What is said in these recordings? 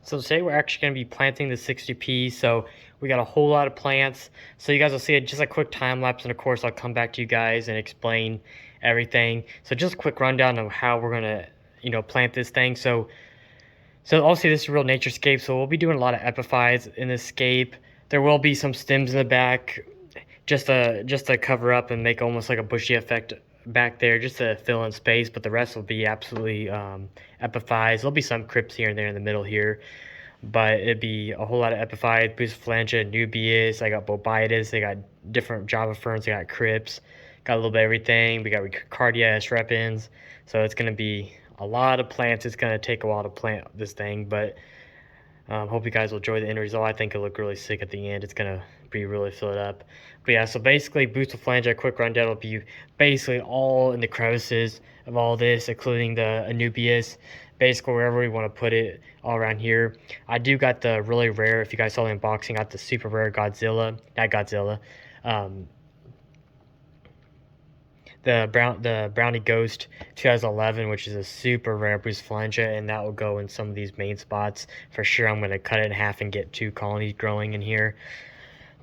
So today we're actually going to be planting the 60p. So we got a whole lot of plants. So you guys will see it just a quick time lapse, and of course I'll come back to you guys and explain everything. So just a quick rundown of how we're gonna, plant this thing. So obviously this is a real nature scape. So we'll be doing a lot of epiphytes in this scape. There will be some stems in the back, just to cover up and make almost like a bushy effect back there, just to fill in space. But the rest will be absolutely epiphytes. There'll be some crypts here and there in the middle here, but it'd be a whole lot of epiphytes, Bucephalangia, Nubius. I got Bobitis. They got different Java ferns. They got crypts. Got a little bit of everything. We got Ricardia, Estrepens. So it's gonna be a lot of plants. It's gonna take a while to plant this thing, but hope you guys will enjoy the end result. I think it'll look really sick at the end. It's gonna be really filled up. But yeah, so basically Bucephalangia, quick rundown, will be basically all in the crevices of all this, including the Anubius, basically wherever we want to put it all around here. I do got the really rare, if you guys saw the unboxing, got the super rare Godzilla, not Godzilla, the Brownie Ghost 2011, which is a super rare Bucephalangia, and that will go in some of these main spots for sure. I'm going to cut it in half and get 2 colonies growing in here.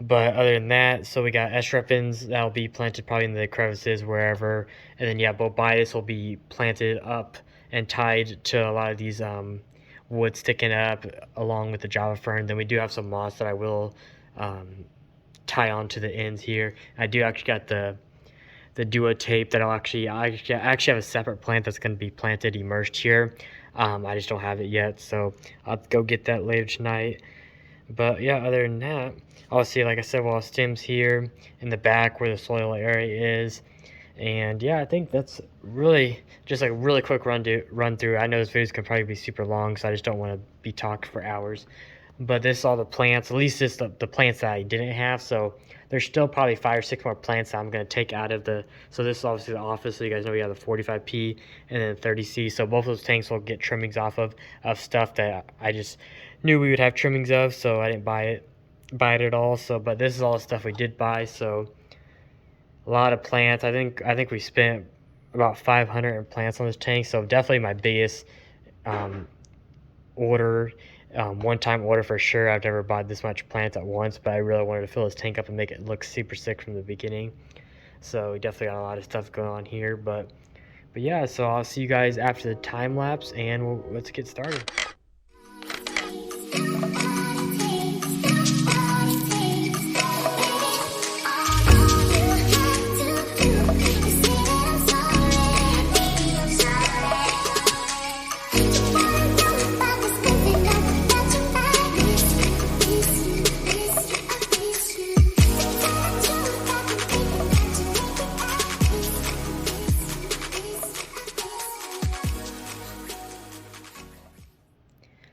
But other than that, so we got Estrepens that'll be planted probably in the crevices wherever, and then yeah, Bobitis will be planted up and tied to a lot of these wood sticking up along with the Java fern. Then we do have some moss that I will tie onto the ends here. I do actually got the duo tape that I actually have a separate plant that's going to be planted immersed here. I just don't have it yet, so I'll go get that later tonight. But yeah, other than that, obviously, like I said, we'll have stems here in the back where the soil area is. And yeah, I think that's really just like a really quick run through. I know this video can probably be super long, so I just don't want to be talking for hours. But this is all the plants, at least this the plants that I didn't have. So there's still probably 5 or 6 more plants that I'm going to take out of the, so this is obviously the office. So you guys know we have the 45p and then 30c. So both of those tanks will get trimmings off of stuff that I just knew we would have trimmings of. So I didn't buy it at all. So, but this is all the stuff we did buy. So a lot of plants. I think we spent about 500 plants on this tank. So definitely my biggest order. One-time order for sure. I've never bought this much plants at once, but I really wanted to fill this tank up and make it look super sick from the beginning. So we definitely got a lot of stuff going on here, but yeah. So I'll see you guys after the time lapse, and let's get started.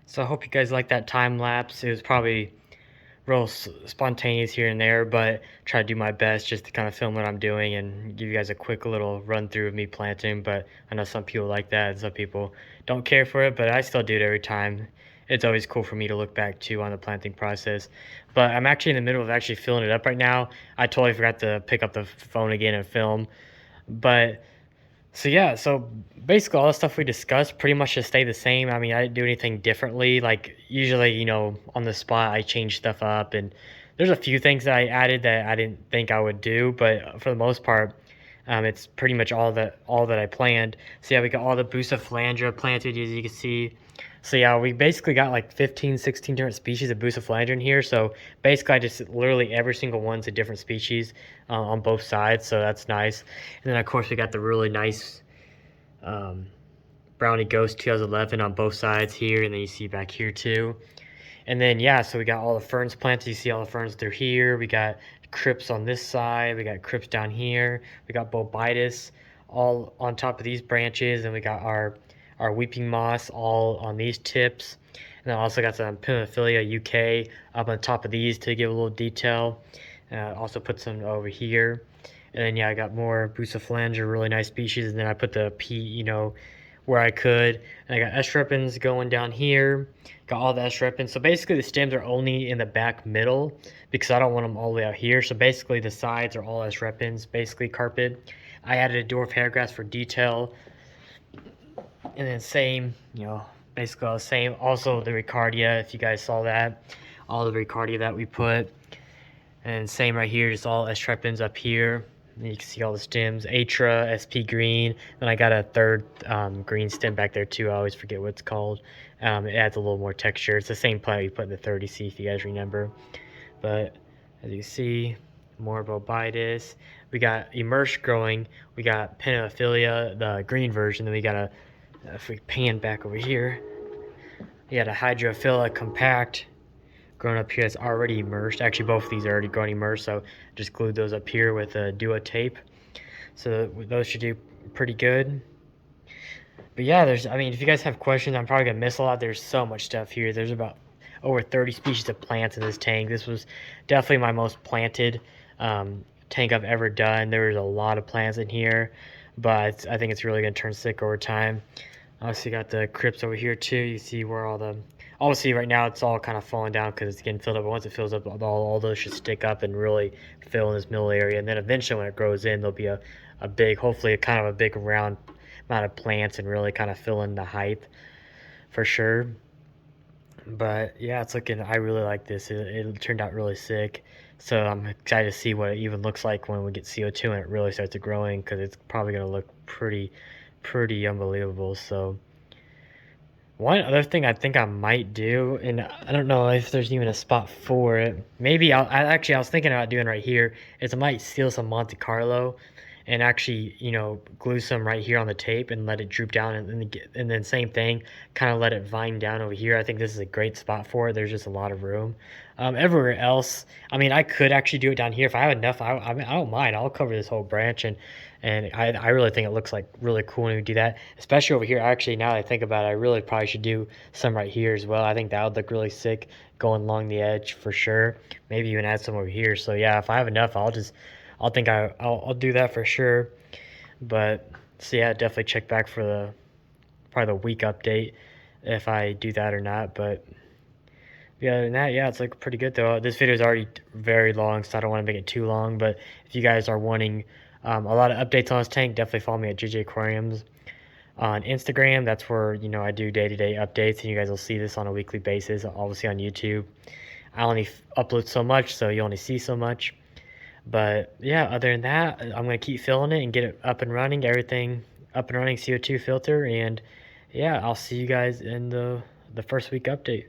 So I hope you guys like that time lapse. It was probably real spontaneous here and there, but try to do my best just to kind of film what I'm doing and give you guys a quick little run through of me planting. But I know some people like that and some people don't care for it, but I still do it every time. It's always cool for me to look back to on the planting process. But I'm actually in the middle of actually filling it up right now. I totally forgot to pick up the phone again and film. But so yeah, so basically all the stuff we discussed pretty much just stay the same. I mean, I didn't do anything differently. Like usually, on the spot, I change stuff up, and there's a few things that I added that I didn't think I would do, but for the most part, it's pretty much all that I planned. So yeah, we got all the Bucephalangia planted, as you can see. So yeah, we basically got like 15, 16 different species of Bucephalangia in here. So basically, I just literally every single one's a different species on both sides. So that's nice. And then of course we got the really nice Brownie Ghost 2011 on both sides here, and then you see back here too. And then yeah, so we got all the ferns planted. You see all the ferns through here. We got crypts on this side. We got crypts down here. We got Bobitis all on top of these branches, and we got our weeping moss all on these tips. And I also got some Pinophilia UK up on top of these to give a little detail. Also put some over here. And then yeah, I got more Bucephalangia, really nice species. And then I put the P, where I could. And I got Estrepens going down here. Got all the Estrepens. So basically the stems are only in the back middle because I don't want them all the way out here. So basically the sides are all Estrepens, basically carpet. I added a dwarf hairgrass for detail. And then same, basically all the same. Also the Ricardia, if you guys saw that, all the Ricardia that we put. And same right here, just all S-Trepins up here. And you can see all the stems, Atra, SP green. Then I got a third green stem back there too. I always forget what it's called. It adds a little more texture. It's the same plant we put in the 30C if you guys remember. But as you see, more Bobitis. We got Immerse growing. We got Pinophilia, the green version. Then we got a, if we pan back over here, we got a Hydrophila compact growing up here that's already immersed. Actually, both of these are already growing immersed, so just glued those up here with a Duo tape. So those should do pretty good. But yeah, I mean, if you guys have questions, I'm probably gonna miss a lot. There's so much stuff here. There's about over 30 species of plants in this tank. This was definitely my most planted tank I've ever done. There was a lot of plants in here, but I think it's really gonna turn sick over time. Obviously got the crypts over here too. You see where obviously right now it's all kind of falling down because it's getting filled up. But once it fills up, all those should stick up and really fill in this middle area. And then eventually when it grows in, there'll be a big, hopefully a kind of a big round amount of plants and really kind of fill in the height for sure. But yeah, it's looking, I really like this. It turned out really sick. So I'm excited to see what it even looks like when we get CO2 and it really starts to growing, because it's probably going to look pretty unbelievable. So one other thing I think I might do, and I don't know if there's even a spot for it. Maybe I was thinking about doing right here, is I might steal some Monte Carlo and actually, glue some right here on the tape and let it droop down, and then same thing, kind of let it vine down over here. I think this is a great spot for it. There's just a lot of room. Everywhere else, I mean, I could actually do it down here if I have enough. I mean, I don't mind. I'll cover this whole branch, and I really think it looks like really cool when we do that, especially over here. Actually, now that I think about it, I really probably should do some right here as well. I think that would look really sick going along the edge for sure. Maybe even add some over here. So yeah, if I have enough, I'll do that for sure. But so yeah, definitely check back for probably the week update if I do that or not. But yeah, other than that, yeah, it's like pretty good though. This video is already very long, so I don't want to make it too long. But if you guys are wanting a lot of updates on this tank, definitely follow me at JJ Aquariums on Instagram. That's where I do day-to-day updates, and you guys will see this on a weekly basis. Obviously on YouTube, I only upload so much, so you only see so much. But yeah, other than that, I'm gonna keep filling it and get it up and running. Everything up and running, CO2 filter, and yeah, I'll see you guys in the first week update.